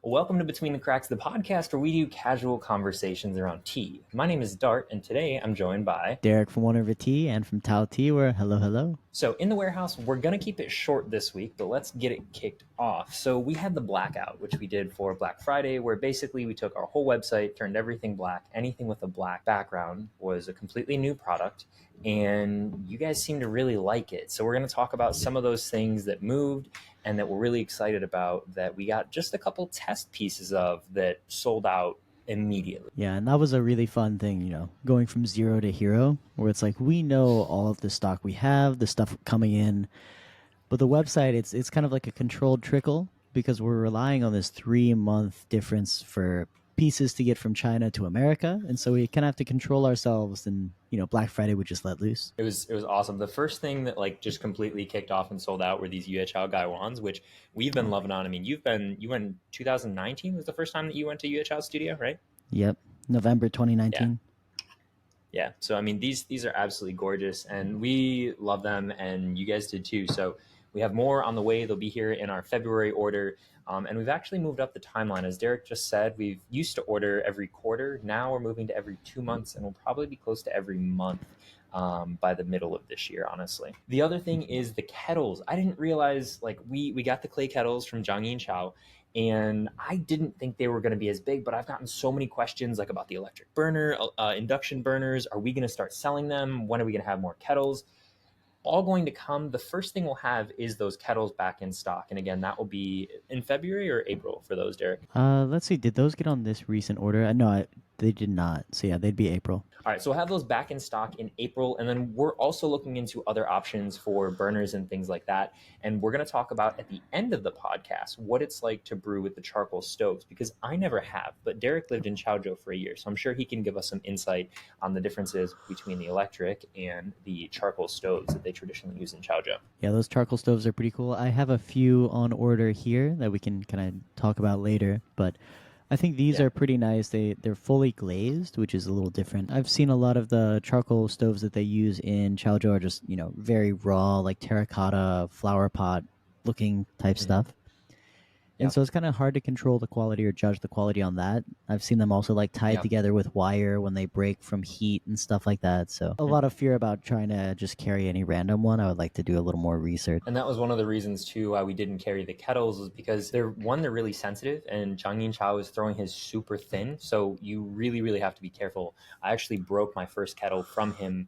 Welcome to Between the Cracks, the podcast where we do casual conversations around tea. My name is Dart, and today I'm joined by Derrick from One River Tea and from Our Tearoom. Hello, hello. So in the warehouse, we're going to keep it short this week, but let's get it kicked off. So we had the blackout, which we did for Black Friday, where basically we took our whole website, turned everything black. Anything with a black background was a completely new product, and you guys seem to really like it. So we're going to talk about some of those things that moved and that we're really excited about that we got just a couple test pieces of that sold out immediately. Yeah, and that was a really fun thing, going from zero to hero, where it's like we know all of the stock we have, the stuff coming in, but the website, it's kind of like a controlled trickle because we're relying on this 3-month difference for pieces to get from China to America, and so we kind of have to control ourselves. And Black Friday would just let loose. It was awesome. The first thing that just completely kicked off and sold out were these Chao Gaiwans, which we've been loving on. I mean, you went 2019 was the first time that you went to Chao studio, right? Yep, November 2019. Yeah. So I mean, these are absolutely gorgeous, and we love them, and you guys did too. So we have more on the way. They'll be here in our February order. And we've actually moved up the timeline. As Derrick just said, we've used to order every quarter. Now we're moving to every 2 months, and we'll probably be close to every month by the middle of this year, honestly. The other thing is the kettles. I didn't realize, we got the clay kettles from Zhang and Chao, and I didn't think they were going to be as big, but I've gotten so many questions about the electric burner, induction burners. Are we going to start selling them? When are we going to have more kettles? All going to come. The first thing we'll have is those kettles back in stock. And again, that will be in February or April for those, Derrick. Let's see. Did those get on this recent order? No, they did not. So yeah, they'd be April. All right, so we'll have those back in stock in April, and then we're also looking into other options for burners and things like that. And we're going to talk about at the end of the podcast what it's like to brew with the charcoal stoves, because I never have, but Derrick lived in Chaozhou for a year, so I'm sure he can give us some insight on the differences between the electric and the charcoal stoves that they traditionally use in Chaozhou. Yeah, those charcoal stoves are pretty cool. I have a few on order here that we can kind of talk about later, but I think these are pretty nice. They're fully glazed, which is a little different. I've seen a lot of the charcoal stoves that they use in Chaozhou are just, very raw, like terracotta, flower pot looking type stuff. And so it's kind of hard to control the quality or judge the quality on that. I've seen them also tied together with wire when they break from heat and stuff like that. So a lot of fear about trying to just carry any random one. I would like to do a little more research. And that was one of the reasons too why we didn't carry the kettles, is because they're really sensitive, and Zhang Chao is throwing his super thin. So you really have to be careful. I actually broke my first kettle from him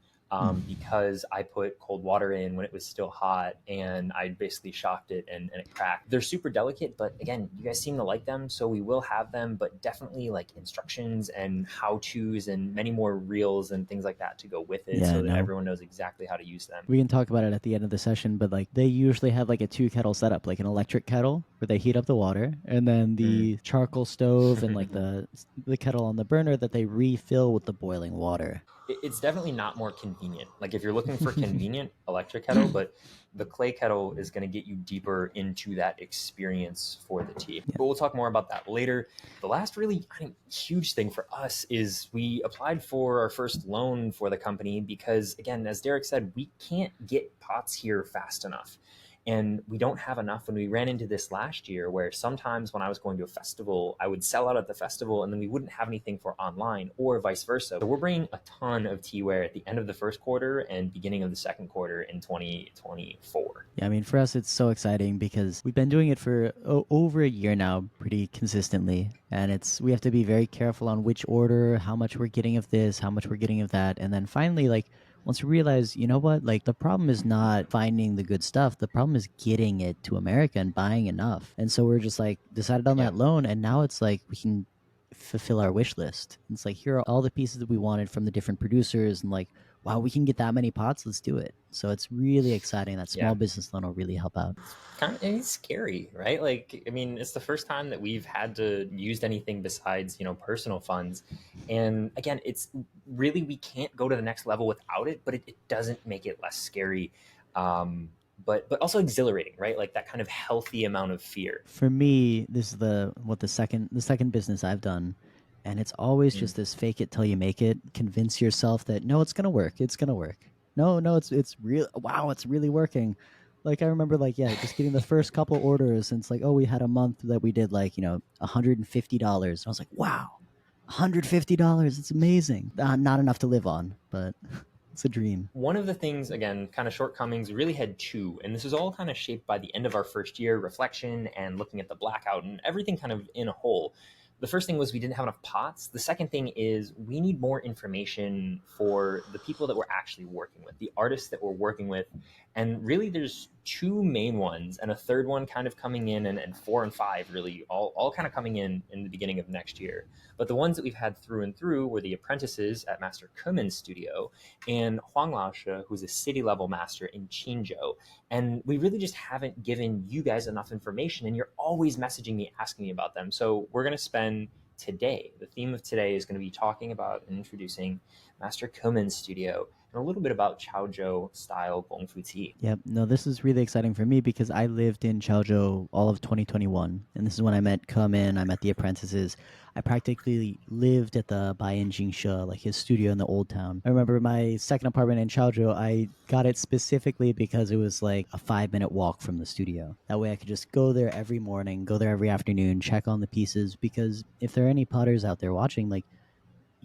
because I put cold water in when it was still hot, and I basically shocked it and it cracked. They're super delicate, but again, you guys seem to like them, so we will have them, but definitely instructions and how-tos and many more reels and things like that to go with it, that everyone knows exactly how to use them. We can talk about it at the end of the session, but they usually have a 2-kettle setup, an electric kettle where they heat up the water, and then the charcoal stove and the kettle on the burner that they refill with the boiling water. It's definitely not more convenient. If you're looking for convenient electric kettle, but the clay kettle is going to get you deeper into that experience for the tea. But we'll talk more about that later. The last really huge thing for us is we applied for our first loan for the company because, again, as Derrick said, we can't get pots here fast enough. And we don't have enough. When we ran into this last year, where sometimes when I was going to a festival, I would sell out at the festival and then we wouldn't have anything for online, or vice versa. So we're bringing a ton of teaware at the end of the first quarter and beginning of the second quarter in 2024. Yeah, I mean, for us, it's so exciting because we've been doing it for over a year now, pretty consistently. And we have to be very careful on which order, how much we're getting of this, how much we're getting of that. And then finally, once we realize, you know what, the problem is not finding the good stuff. The problem is getting it to America and buying enough. And so we're just decided on that loan. And now it's we can fulfill our wish list. It's here are all the pieces that we wanted from the different producers. And wow, we can get that many pots. Let's do it. So it's really exciting. That small business loan will really help out. It's scary, right? It's the first time that we've had to use anything besides, personal funds. And again, it's really, we can't go to the next level without it, but it doesn't make it less scary. But also exhilarating, right? That kind of healthy amount of fear. For me, this is the second business I've done. And it's always just this fake it till you make it. Convince yourself that, no, it's going to work. It's going to work. No, it's real. Wow, it's really working. Like I remember, like just getting the first couple orders, and it's like, oh, we had a month that we did like $150. I was like, wow, $150. It's amazing. Not enough to live on, but it's a dream. One of the things, again, kind of shortcomings, we really had two, and this was all kind of shaped by the end of our first year, reflection and looking at the blackout and everything kind of in a whole. The first thing was we didn't have enough pots. The second thing is we need more information for the people that we're actually working with, the artists that we're working with. And really, there's two main ones, and a third one kind of coming in, and four and five really all kind of coming in the beginning of next year. But the ones that we've had through and through were the apprentices at Master Cumen's studio and Huang Laoshe, who's a city level master in Qinzhou. And we really just haven't given you guys enough information, and you're always messaging me, asking me about them. So we're going to spend today, the theme of today is going to be talking about and introducing Master Cumen's studio and a little bit about Chaozhou style Gongfu tea. Yep. No, this is really exciting for me because I lived in Chaozhou all of 2021, and this is when I met Kemin. I met the apprentices. I practically lived at the Baiyan Jingshe, like his studio in the old town. I remember my second apartment in Chaozhou, I got it specifically because it was like a 5-minute walk from the studio. That way I could just go there every morning, go there every afternoon, check on the pieces, because if there are any potters out there watching, like,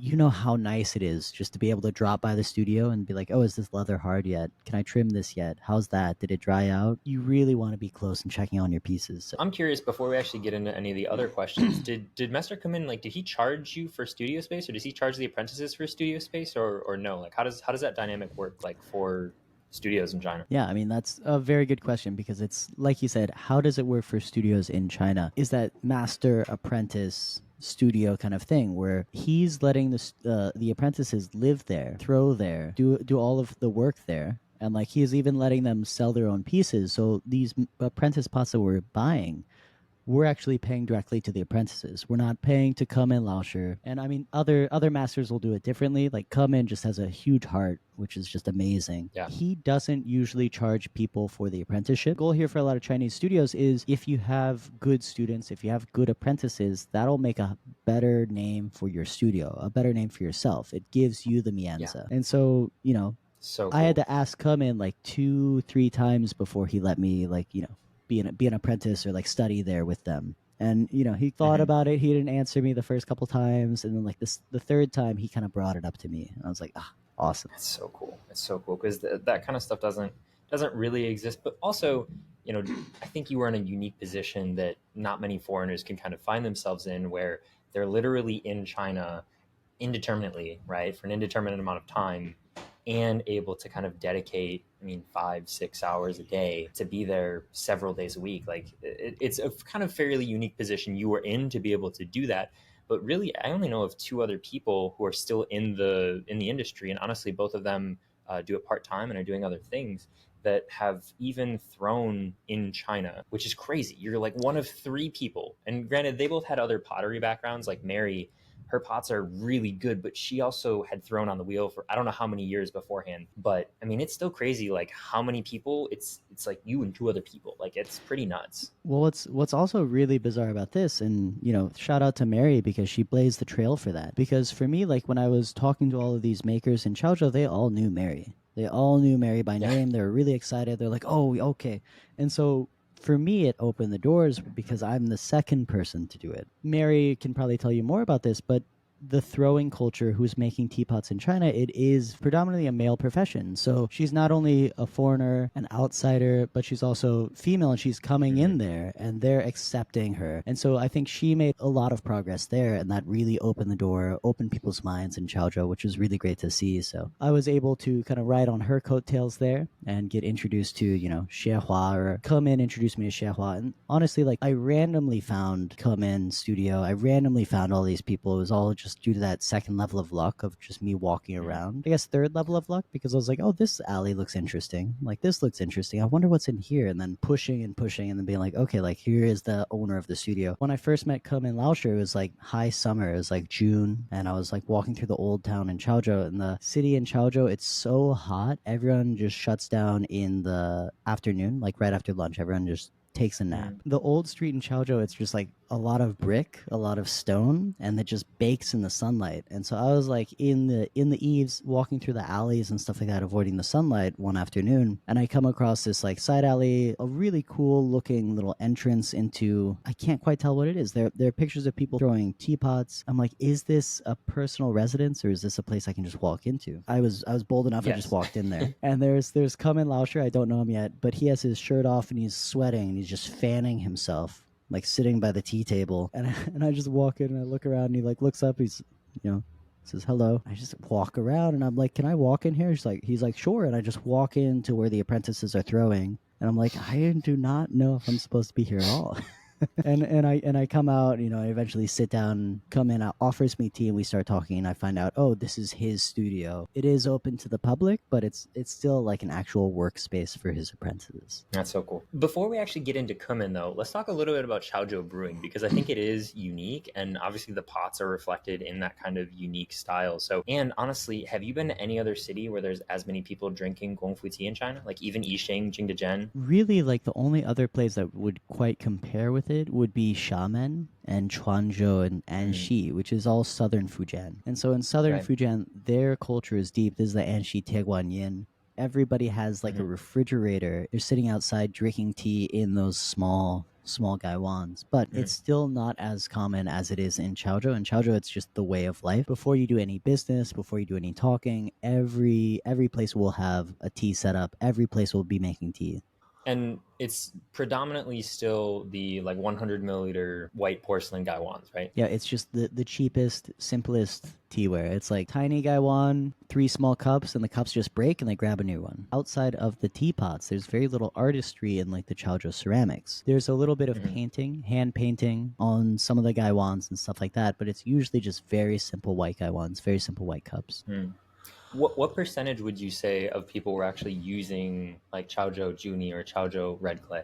you know how nice it is just to be able to drop by the studio and be like, oh, is this leather hard yet? Can I trim this yet? How's that? Did it dry out? You really want to be close and checking on your pieces. So I'm curious, before we actually get into any of the other questions, did Master come in, like, did he charge you for studio space, or does he charge the apprentices for studio space, or no? Like, how does that dynamic work, like, for studios in China? yeah, I mean, that's a very good question because it's like you said, how does it work for studios in China? Is that master apprentice studio kind of thing where he's letting the apprentices live there, throw there, do all of the work there, and like he's even letting them sell their own pieces. So these apprentice pots that we're buying, we're actually paying directly to the apprentices. We're not paying to Cumen Laoshe. And I mean, other masters will do it differently. Like Cumen just has a huge heart, which is just amazing. Yeah. He doesn't usually charge people for the apprenticeship. The goal here for a lot of Chinese studios is if you have good students, if you have good apprentices, that'll make a better name for your studio, a better name for yourself. It gives you the mianza. And so, So I had cool. to ask Cumen like 2-3 times before he let me be an apprentice or like study there with them. And he thought about it. He didn't answer me the first couple times, and then like the third time he kind of brought it up to me, and I was like, awesome. It's so cool. It's so cool because that kind of stuff doesn't really exist. But also, I think you are in a unique position that not many foreigners can kind of find themselves in, where they're literally in China indeterminately, right, for an indeterminate amount of time, and able to kind of dedicate, 5-6 hours a day to be there several days a week. Like, it's a kind of fairly unique position you were in to be able to do that. But really, I only know of two other people who are still in the industry, and honestly, both of them do it part time and are doing other things that have even thrown in China, which is crazy. You're like one of three people, and granted, they both had other pottery backgrounds. Like Mary, her pots are really good, but she also had thrown on the wheel for I don't know how many years beforehand. But it's still crazy, like how many people. It's like you and two other people. Like, it's pretty nuts. Well, what's also really bizarre about this, and shout out to Mary because she blazed the trail for that. Because for me, like when I was talking to all of these makers in Chaozhou, they all knew Mary. They all knew Mary by name. They were really excited. They're like, oh, okay. And so for me, it opened the doors because I'm the second person to do it. Mary can probably tell you more about this, but the throwing culture who's making teapots in China, it is predominantly a male profession. So she's not only a foreigner, an outsider, but she's also female, and she's coming in there and they're accepting her. And so I think she made a lot of progress there, and that really opened the door, opened people's minds in Chaozhou, which was really great to see. So I was able to kind of ride on her coattails there and get introduced to, Xinhua, or Kemin introduced me to Xinhua. And honestly, like I randomly found Kemin studio. I randomly found all these people. It was all just due to that second level of luck of just me walking around. I guess third level of luck, because I was like, oh, this alley looks interesting. Like, this looks interesting. I wonder what's in here. And then pushing and pushing and then being like, okay, like here is the owner of the studio. When I first met Kemin Laoshe, it was like high summer. It was like June. And I was like walking through the old town in Chaozhou. And the city in Chaozhou, it's so hot. Everyone just shuts down in the afternoon, like right after lunch. Everyone just takes a nap. The old street in Chaozhou, it's just like a lot of brick, a lot of stone, and it just bakes in the sunlight. And so I was like in the eaves, walking through the alleys and stuff like that, avoiding the sunlight one afternoon, and I come across this like side alley, a really cool looking little entrance into, I can't quite tell what it is. There are pictures of people throwing teapots. I'm like, is this a personal residence or is this a place I can just walk into? I was bold enough. I just Yes. walked in there, and there's Cumen Lauscher. I don't know him yet, but he has his shirt off and he's sweating and he's just fanning himself, like sitting by the tea table. And I just walk in and I look around and he like looks up. He's, you know, says hello. I just walk around and I'm like, can I walk in here? He's like, sure. And I just walk into where the apprentices are throwing. And I'm like, I do not know if I'm supposed to be here at all. and I come out, I eventually sit down, come in, offers me tea, and we start talking, and I find out, oh, this is his studio. It is open to the public, but it's still like an actual workspace for his apprentices. That's so cool. Before we actually get into Cumen, though, let's talk a little bit about Chaozhou Brewing, because I think it is unique, and obviously the pots are reflected in that kind of unique style. So, and honestly, have you been to any other city where there's as many people drinking Gongfu tea in China? Like even Yixing, Jingdezhen? Really, like the only other place that would quite compare with it would be Xiamen and Chuanzhou and Anxi, which is all southern Fujian. And so in southern Right. Fujian, their culture is deep. This is the Anxi Tieguanyin. Everybody has like a refrigerator. They're sitting outside drinking tea in those small gaiwans, but it's still not as common as it is in Chaozhou. In Chaozhou, it's just the way of life. Before you do any business, before you do any talking, every place will have a tea set up. Every place will be making tea. And it's predominantly still the like 100 milliliter white porcelain gaiwans, right? Yeah, it's just the cheapest, simplest teaware. It's like tiny gaiwan, 3 small cups, and the cups just break and they grab a new one. Outside of the teapots, there's very little artistry in like the Chaozhou ceramics. There's a little bit of painting, hand painting on some of the gaiwans and stuff like that, but it's usually just very simple white gaiwans, very simple white cups. What percentage would you say of people were actually using like Chaozhou Juni or Chaozhou red clay?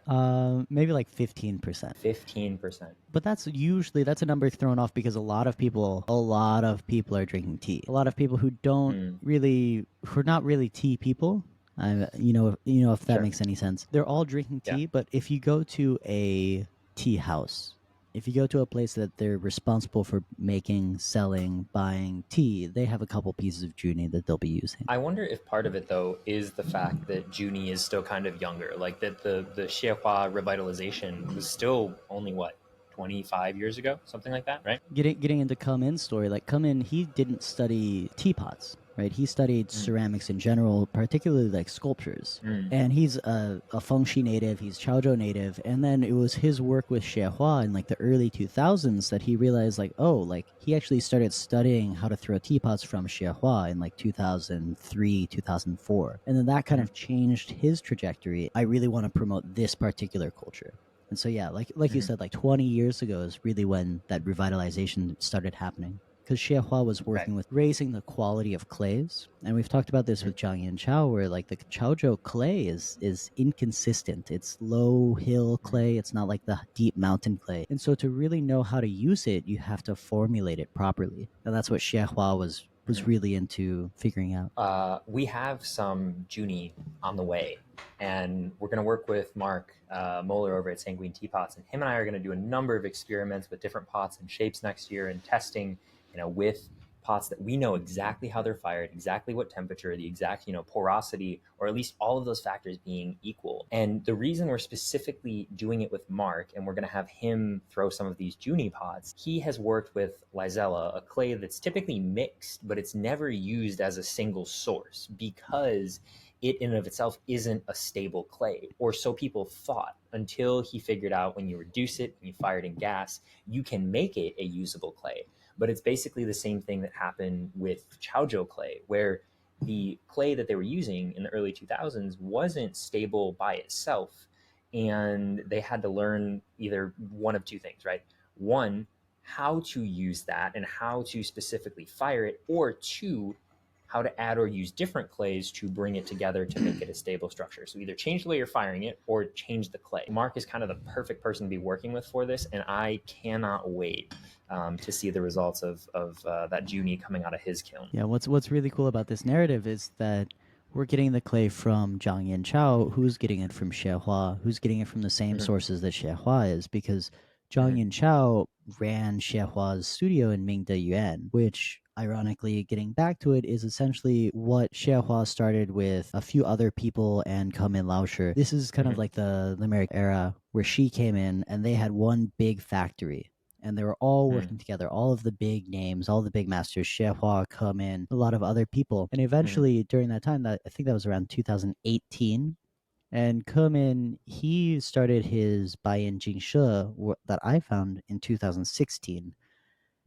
Maybe like 15%. 15%. But that's a number thrown off because a lot of people are drinking tea. A lot of people who are not really tea people. If that Sure. makes any sense. They're all drinking tea, Yeah. but if you go to a tea house, if you go to a place that they're responsible for making, selling, buying tea, they have a couple pieces of Juni that they'll be using. I wonder if part of it though is the fact that Juni is still kind of younger, like that the Xinhua revitalization was still only what 25 years ago, something like that, right? Getting into Kemin's story, like Kemin, he didn't study teapots, right? He studied ceramics in general, particularly like sculptures. And he's a Fengxi native, he's Chaozhou native, and then it was his work with Xinhua in like the early 2000s that he realized like, oh, like he actually started studying how to throw teapots from Xinhua in like 2003, 2004. And then that kind of changed his trajectory. I really want to promote this particular culture. And so, yeah, like you said, like 20 years ago is really when that revitalization started happening. Because Xinhua was working with raising the quality of clays. And we've talked about this with Zhang and Chao, where like the Chaozhou clay is inconsistent. It's low hill clay. It's not like the deep mountain clay. And so to really know how to use it, you have to formulate it properly. And that's what Xinhua was really into figuring out. We have some Juni on the way, and we're going to work with Mark Moeller over at Sanguine Teapots, and him and I are going to do a number of experiments with different pots and shapes next year, and testing, with pots that we know exactly how they're fired, exactly what temperature, the exact, porosity, or at least all of those factors being equal. And the reason we're specifically doing it with Mark, and we're going to have him throw some of these Juni pots, he has worked with Lizella, a clay that's typically mixed, but it's never used as a single source because it in and of itself isn't a stable clay, or so people thought, until he figured out when you reduce it and you fire it in gas, you can make it a usable clay. But it's basically the same thing that happened with Chaozhou clay, where the clay that they were using in the early 2000s wasn't stable by itself. And they had to learn either one of two things, right? One, how to use that and how to specifically fire it, or two, how to add or use different clays to bring it together to make it a stable structure. So either change the way you're firing it or change the clay. Mark is kind of the perfect person to be working with for this, and I cannot wait to see the results of that Juni coming out of his kiln. Yeah, what's really cool about this narrative is that we're getting the clay from Zhang and Chao, who's getting it from Xinhua, who's getting it from the same sources that Xinhua is, because Zhang and Chao ran Xinhua's studio in Ming Yuan, which ironically, getting back to it, is essentially what Xinhua started with a few other people and Kemin Laosher. This is kind of like the Limerick era where she came in and they had one big factory. And they were all working together, all of the big names, all the big masters, Xinhua, Kemin, a lot of other people. And eventually, during that time, that I think that was around 2018, and Kemin, he started his Baiyan Jingshe that I found in 2016.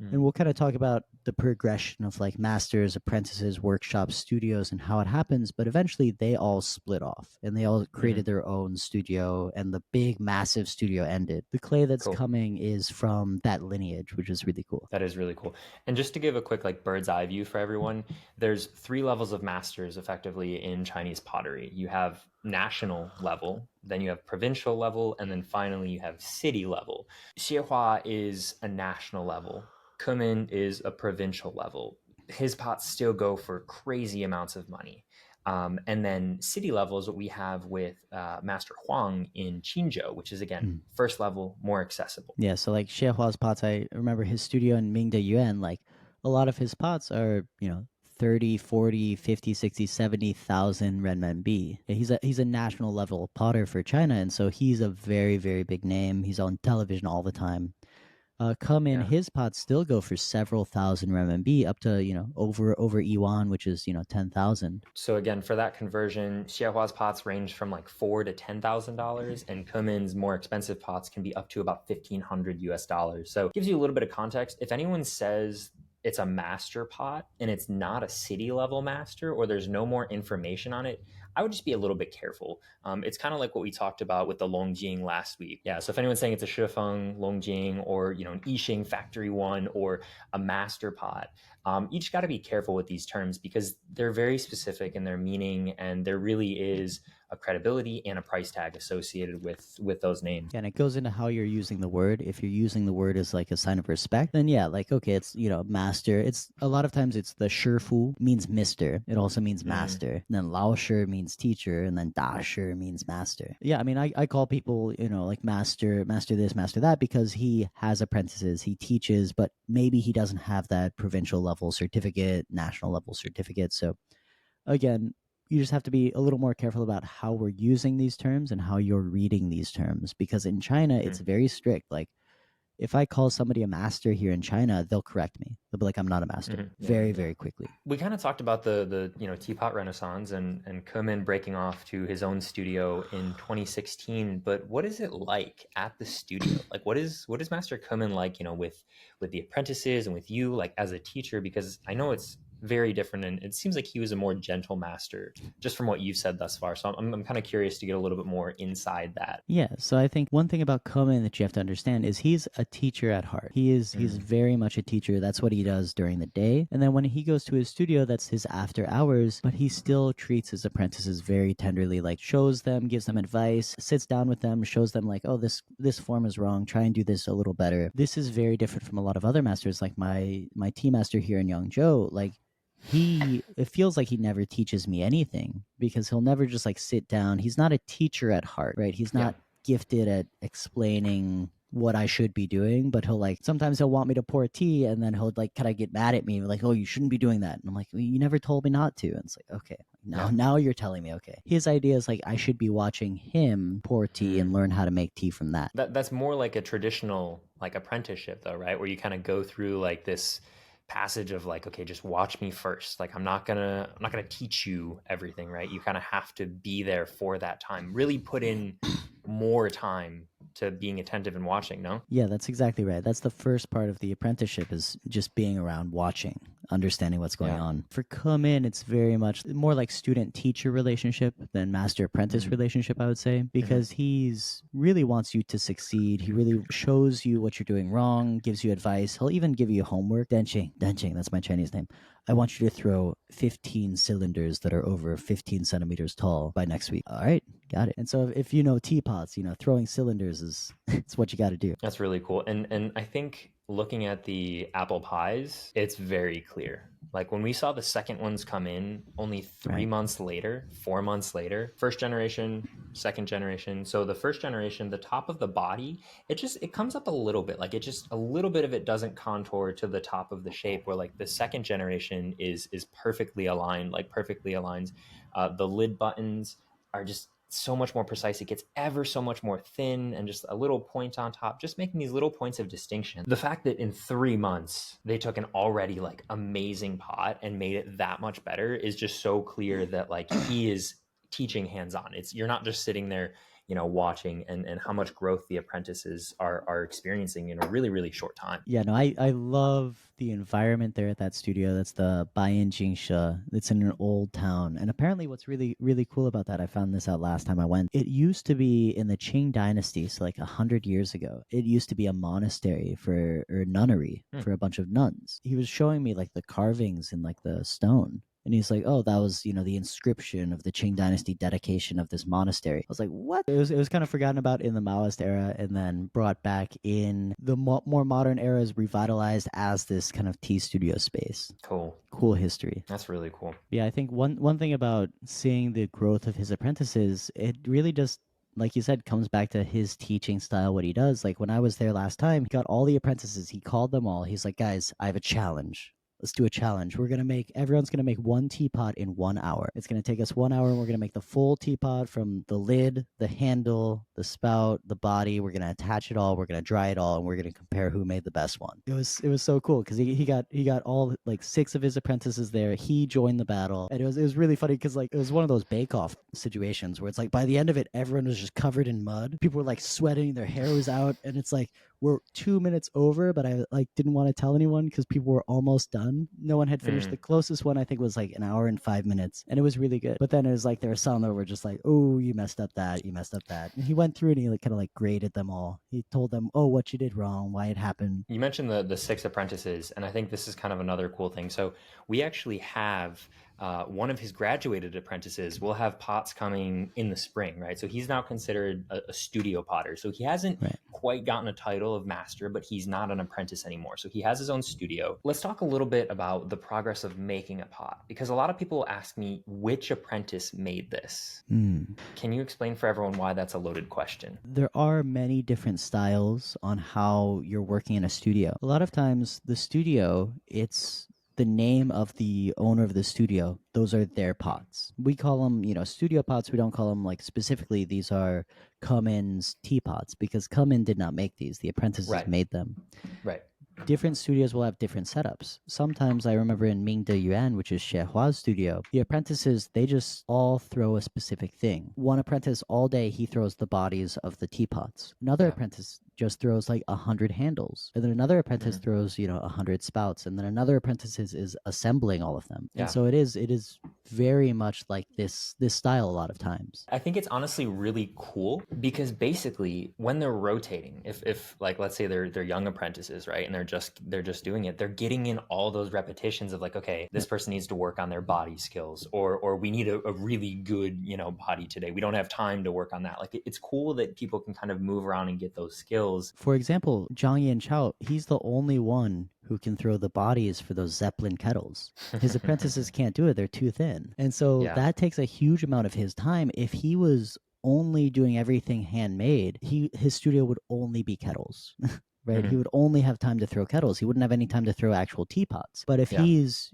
And we'll kind of talk about the progression of like masters, apprentices, workshops, studios, and how it happens. But eventually they all split off and they all created their own studio, and the big, massive studio ended. The clay that's coming is from that lineage, which is really cool. That is really cool. And just to give a quick like bird's eye view for everyone, there's 3 levels of masters effectively in Chinese pottery. You have national level, then you have provincial level, and then finally you have city level. Xinhua is a national level. Cumen is a provincial level. His pots still go for crazy amounts of money. And then city level is what we have with Master Huang in Qinzhou, which is again first level, more accessible. Yeah, so like Xiehua's pots, I remember his studio in Ming Yuan, like a lot of his pots are, 30, 40, 50, 60, 70,000 renminbi. He's a national level potter for China, and so he's a very, very big name. He's on television all the time. Kemin, his pots still go for several thousand renminbi, up to over Yuan, which is 10,000. So again, for that conversion, Xiehua's pots range from like $4,000 to $10,000, and Cumen's more expensive pots can be up to about $1,500. So it gives you a little bit of context. If anyone says it's a master pot and it's not a city level master, or there's no more information on it, I would just be a little bit careful. It's kind of like what we talked about with the Longjing last week. Yeah, so if anyone's saying it's a Shifeng Longjing, or an Yixing Factory 1, or a master pot, you just got to be careful with these terms because they're very specific in their meaning, and there really is a credibility and a price tag associated with those names. Yeah, and it goes into how you're using the word. If you're using the word as like a sign of respect, then yeah, like okay, it's master. It's a lot of times it's the shifu means mister. It also means master. And then lao shi means teacher, and then da shi means master. Yeah, I mean I call people like master this, master that, because he has apprentices, he teaches, but maybe he doesn't have that provincial level certificate, national level certificate. So again, you just have to be a little more careful about how we're using these terms and how you're reading these terms, because in China it's very strict. Like if I call somebody a master here in China, they'll correct me. They'll be like, I'm not a master, very, very quickly. We kind of talked about the teapot renaissance and Kemin breaking off to his own studio in 2016. But what is it like at the studio? Like what is Master Kemin like? With the apprentices and with you, like as a teacher, because I know it's very different, and it seems like he was a more gentle master just from what you've said thus far. So I'm kind of curious to get a little bit more inside that. Yeah, so I think one thing about Kemin that you have to understand is he's a teacher at heart. He's very much a teacher. That's what he does during the day, and then when he goes to his studio, that's his after hours. But he still treats his apprentices very tenderly, like shows them, gives them advice, sits down with them, shows them like, oh, this form is wrong, try and do this a little better. This is very different from a lot of other masters, like my tea master here in Yangzhou. Like it feels like he never teaches me anything, because he'll never just like sit down. He's not a teacher at heart, right? He's not gifted at explaining what I should be doing, but sometimes he'll want me to pour tea, and then he'll like kind of get mad at me, like, oh, you shouldn't be doing that. And I'm like, well, you never told me not to. And it's like, okay, now you're telling me. Okay, his idea is like I should be watching him pour tea and learn how to make tea from that. That's more like a traditional like apprenticeship though, right? Where you kind of go through like this passage of like, okay, just watch me first. Like I'm not gonna teach you everything, right? You kind of have to be there for that time, really put in more time to being attentive and watching. No? Yeah, that's exactly right. That's the first part of the apprenticeship, is just being around, watching, understanding what's going on. For Kemin, it's very much more like student-teacher relationship than master-apprentice relationship, I would say, because he's really wants you to succeed. He really shows you what you're doing wrong, gives you advice. He'll even give you homework. Denqing, that's my Chinese name. I want you to throw 15 cylinders that are over 15 centimeters tall by next week. All right, got it. And so if you know teapots, throwing cylinders is it's what you got to do. That's really cool. And I think looking at the apple pies, it's very clear. Like when we saw the second ones come in only 3 months later, 4 months later, first generation, second generation. So the first generation, the top of the body, it comes up a little bit. Like it just a little bit of it doesn't contour to the top of the shape. Where like the second generation is perfectly aligned, like perfectly aligns. The lid buttons are just so much more precise. It gets ever so much more thin and just a little point on top, just making these little points of distinction. The fact that in 3 months they took an already like amazing pot and made it that much better is just so clear that like he is teaching hands-on. It's you're not just sitting there, watching and how much growth the apprentices are experiencing in a really, really short time. Yeah, no, I love the environment there at that studio. That's the Baiyan Jingshe. It's in an old town. And apparently what's really, really cool about that, I found this out last time I went. It used to be in the Qing dynasty, so like 100 years ago, it used to be a monastery or nunnery for a bunch of nuns. He was showing me like the carvings in like the stone. And he's like, "Oh, that was the inscription of the Qing Dynasty dedication of this monastery." I was like, "What?" It was kind of forgotten about in the Maoist era, and then brought back in the more modern eras, revitalized as this kind of tea studio space. Cool history. That's really cool. Yeah, I think one thing about seeing the growth of his apprentices, it really just, like you said, comes back to his teaching style, what he does. Like when I was there last time, he got all the apprentices, he called them all. He's like, "Guys, I have a challenge. Let's do a challenge. Everyone's gonna make one teapot in 1 hour. It's gonna take us 1 hour, and we're gonna make the full teapot from the lid, the handle, the spout, the body. We're gonna attach it all. We're gonna dry it all, and we're gonna compare who made the best one." It was so cool because he got all like 6 of his apprentices there. He joined the battle, and it was really funny because like it was one of those bake-off situations where it's like by the end of it, everyone was just covered in mud. People were like sweating, their hair was out, and it's like we're 2 minutes over, but I like didn't want to tell anyone because people were almost done. No one had finished. The closest one I think was like an hour and 5 minutes, and it was really good. But then it was like there were some that were just like, "Oh, you messed up that, you messed up that." And he went through and he like kind of like graded them all. He told them, "Oh, what you did wrong, why it happened." You mentioned the 6 apprentices, and I think this is kind of another cool thing. So we actually have one of his graduated apprentices will have pots coming in the spring, right? So he's now considered a studio potter. So he hasn't quite gotten a title of master, but he's not an apprentice anymore. So he has his own studio. Let's talk a little bit about the progress of making a pot, because a lot of people ask me which apprentice made this. Can you explain for everyone why that's a loaded question? There are many different styles on how you're working in a studio. A lot of times the studio, it's the name of the owner of the studio. Those are their pots. We call them, studio pots. We don't call them like specifically these are Cumen's teapots because Cumen did not make these. The apprentices made them. Right. Different studios will have different setups. Sometimes I remember in Ming de Yuan, which is Xinhua's studio, the apprentices, they just all throw a specific thing. One apprentice all day, he throws the bodies of the teapots. Another apprentice just throws like 100 handles. And then another apprentice throws, 100 spouts. And then another apprentice is assembling all of them. And so it is very much like this style a lot of times. I think it's honestly really cool because basically when they're rotating, if like let's say they're young apprentices, right, and they're just doing it, they're getting in all those repetitions of like, okay, this person needs to work on their body skills, or we need a really good body today. We don't have time to work on that. Like it's cool that people can kind of move around and get those skills. For example, Zhang and Chao, he's the only one who can throw the bodies for those Zeppelin kettles. His apprentices can't do it. They're too thin. And so that takes a huge amount of his time. If he was only doing everything handmade, his studio would only be kettles. Right? He would only have time to throw kettles. He wouldn't have any time to throw actual teapots. But if he's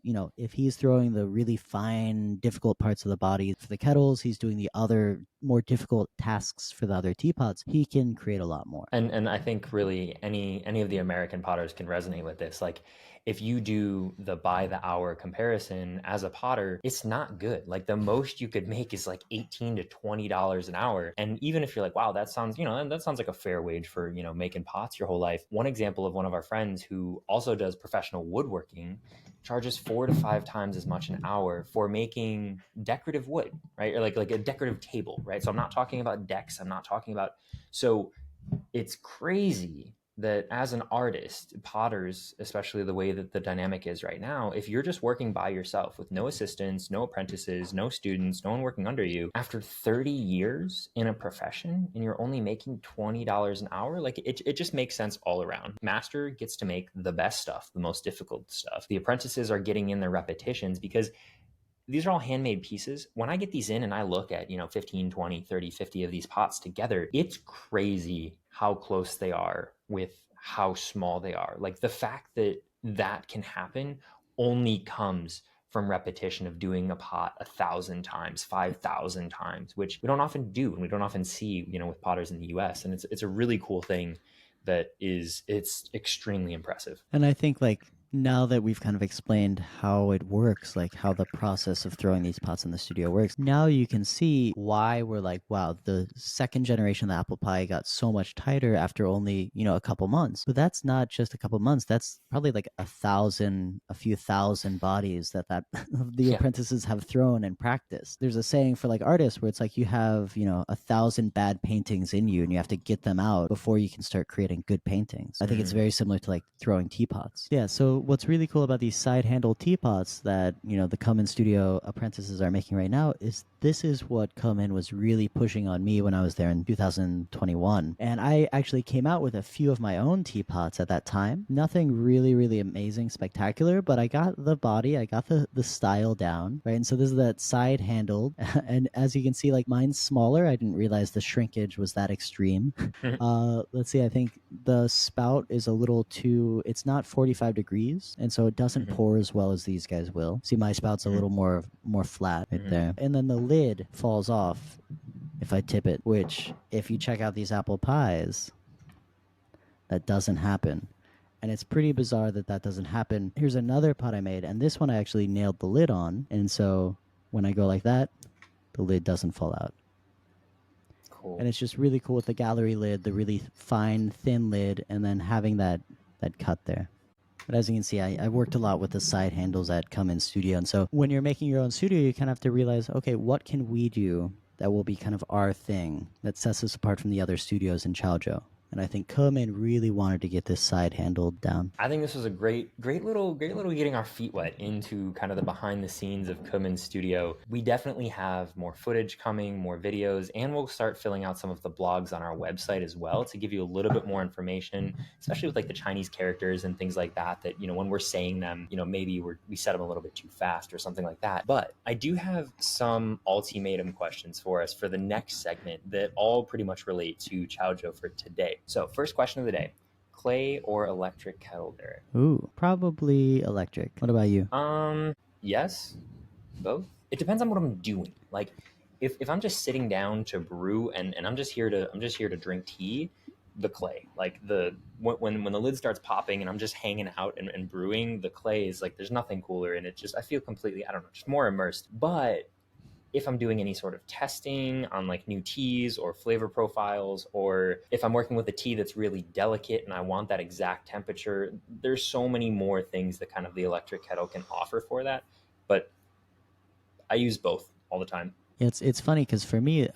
throwing the really fine, difficult parts of the body for the kettles, he's doing the other more difficult tasks for the other teapots, he can create a lot more. And I think really any of the American potters can resonate with this. Like if you do the by the hour comparison as a potter, it's not good. Like the most you could make is like $18 to $20 an hour. And even if you're like, wow, that sounds like a fair wage for, making pots your whole life. One example of one of our friends who also does professional woodworking charges 4 to 5 times as much an hour for making decorative wood, right? Or like a decorative table, right? So I'm not talking about decks. So it's crazy that as an artist, potters, especially the way that the dynamic is right now, if you're just working by yourself with no assistants, no apprentices, no students, no one working under you, after 30 years in a profession and you're only making $20 an hour, like it just makes sense all around. Master gets to make the best stuff, the most difficult stuff. The apprentices are getting in their repetitions because these are all handmade pieces. When I get these in and I look at, 15, 20, 30, 50 of these pots together, it's crazy how close they are with how small they are. Like the fact that that can happen only comes from repetition of doing a pot 1,000 times, 5,000 times, which we don't often do and we don't often see, with potters in the US. And it's a really cool thing it's extremely impressive. And I think like now that we've kind of explained how it works, like how the process of throwing these pots in the studio works, now you can see why we're like, wow, the second generation of the apple pie got so much tighter after only, a couple months. But that's not just a couple months. That's probably like a few thousand bodies that the Yeah. apprentices have thrown and practiced. There's a saying for like artists where it's like you have, 1,000 bad paintings in you and you have to get them out before you can start creating good paintings. I think it's very similar to like throwing teapots. Yeah, so what's really cool about these side handle teapots that, the Cumen Studio apprentices are making right now is this is what Cumen was really pushing on me when I was there in 2021. And I actually came out with a few of my own teapots at that time. Nothing really, really amazing, spectacular, but I got the body, I got the style down, right? And so this is that side handled. And as you can see, like mine's smaller. I didn't realize the shrinkage was that extreme. Let's see, I think the spout is a little too, it's not 45 degrees, and so it doesn't pour as well as these guys will. See, my spout's a little more flat right there. And then the lid falls off if I tip it, which if you check out these apple pies, that doesn't happen. And it's pretty bizarre that doesn't happen. Here's another pot I made, and this one I actually nailed the lid on, and so when I go like that, the lid doesn't fall out. Cool. And it's just really cool with the gallery lid, the really fine, thin lid, and then having that cut there. But as you can see, I worked a lot with the side handles that come in studio. And so when you're making your own studio, you kind of have to realize, okay, what can we do that will be kind of our thing that sets us apart from the other studios in Chaozhou? And I think Kemin really wanted to get this side handled down. I think this was a great little getting our feet wet into kind of the behind the scenes of Cumen Studio. We definitely have more footage coming, more videos, and we'll start filling out some of the blogs on our website as well to give you a little bit more information, especially with like the Chinese characters and things like that, when we're saying them, maybe we set them a little bit too fast or something like that. But I do have some ultimatum questions for us for the next segment that all pretty much relate to Chaozhou for today. So first question of the day, clay or electric kettle, Derrick? Ooh, probably electric. What about you? Yes, both. It depends on what I'm doing. Like if I'm just sitting down to brew and I'm just here to drink tea, the clay. Like when the lid starts popping and I'm just hanging out and brewing, the clay is like there's nothing cooler and I feel completely, I don't know, just more immersed. But if I'm doing any sort of testing on like new teas or flavor profiles, or if I'm working with a tea that's really delicate and I want that exact temperature, there's so many more things that kind of the electric kettle can offer for that. But I use both all the time. Yeah, it's funny because for me,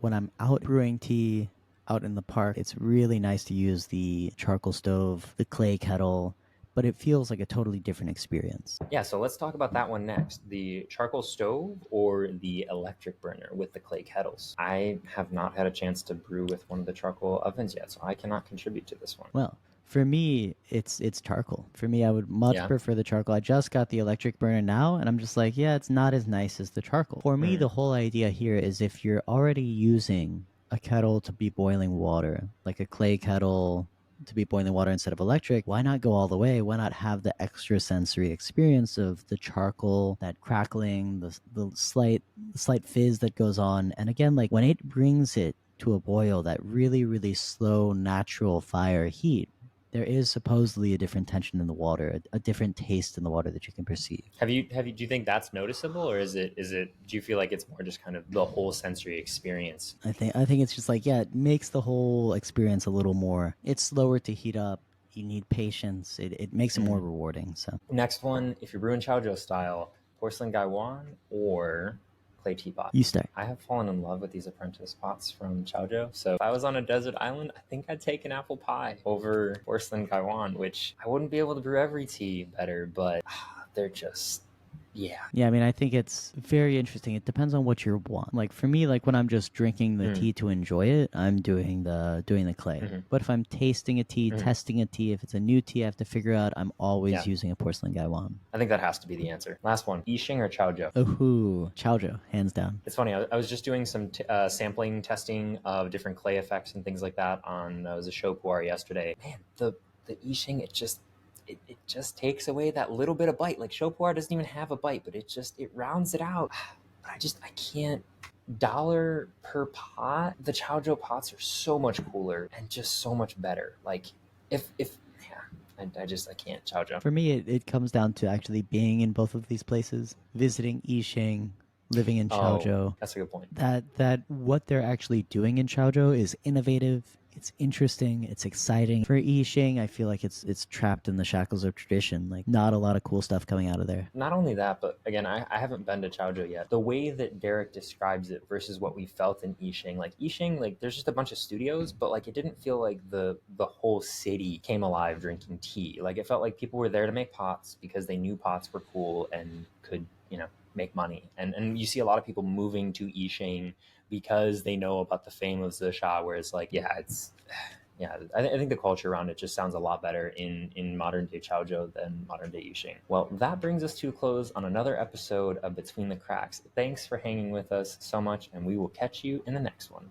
when I'm out brewing tea out in the park, it's really nice to use the charcoal stove, the clay kettle, but it feels like a totally different experience. Yeah, so let's talk about that one next. The charcoal stove or the electric burner with the clay kettles. I have not had a chance to brew with one of the charcoal ovens yet, so I cannot contribute to this one. Well, for me, it's charcoal. For me, I would much prefer the charcoal. I just got the electric burner now, and I'm just like, yeah, it's not as nice as the charcoal. For me, the whole idea here is if you're already using a kettle to be boiling water, like a clay kettle to be boiling water instead of electric, why not go all the way? Why not have the extra sensory experience of the charcoal, that crackling, the slight fizz that goes on? And again, like when it brings it to a boil, that really, really slow, natural fire heat, there is supposedly a different tension in the water, a different taste in the water that you can perceive. Do you think that's noticeable, or do you feel like it's more just kind of the whole sensory experience? I think it's just like, yeah, it makes the whole experience a little more, it's slower to heat up. You need patience. It makes it more rewarding. So Next one, if you're brewing Chaozhou style, porcelain gaiwan or clay teapot. You start. I have fallen in love with these apprentice pots from Chaozhou. So if I was on a desert island, I think I'd take an apple pie over porcelain gaiwan, which I wouldn't be able to brew every tea better, but they're just, yeah. Yeah, I mean, I think it's very interesting. It depends on what you want. Like for me, like when I'm just drinking the tea to enjoy it, I'm doing the clay. But if I'm tasting a tea, testing a tea, if it's a new tea I have to figure out, I'm always using a porcelain gaiwan. I think that has to be the answer. Last one, Yixing or Chaozhou? Ooh, Chaozhou, hands down. It's funny. I was just doing some sampling testing of different clay effects and things like that on it was a show pour yesterday. Man, the Yixing, it just takes away that little bit of bite. Like Shopuar doesn't even have a bite, but it rounds it out. But I can't. Dollar per pot, the Chaozhou pots are so much cooler and just so much better. Like if yeah, I can't Chaozhou. For me, it comes down to actually being in both of these places, visiting Yixing, living in Chaozhou. That's a good point. That what they're actually doing in Chaozhou is innovative. It's interesting. It's exciting. For Yixing, I feel like it's trapped in the shackles of tradition. Like not a lot of cool stuff coming out of there. Not only that, but again, I haven't been to Chaozhou yet. The way that Derrick describes it versus what we felt in Yixing, like there's just a bunch of studios, but like it didn't feel like the whole city came alive drinking tea. Like it felt like people were there to make pots because they knew pots were cool and could, make money. And you see a lot of people moving to Yixing because they know about the fame of Zisha, where it's like, I think the culture around it just sounds a lot better in modern day Chaozhou than modern day Yixing. Well, that brings us to a close on another episode of Between the Cracks. Thanks for hanging with us so much, and we will catch you in the next one.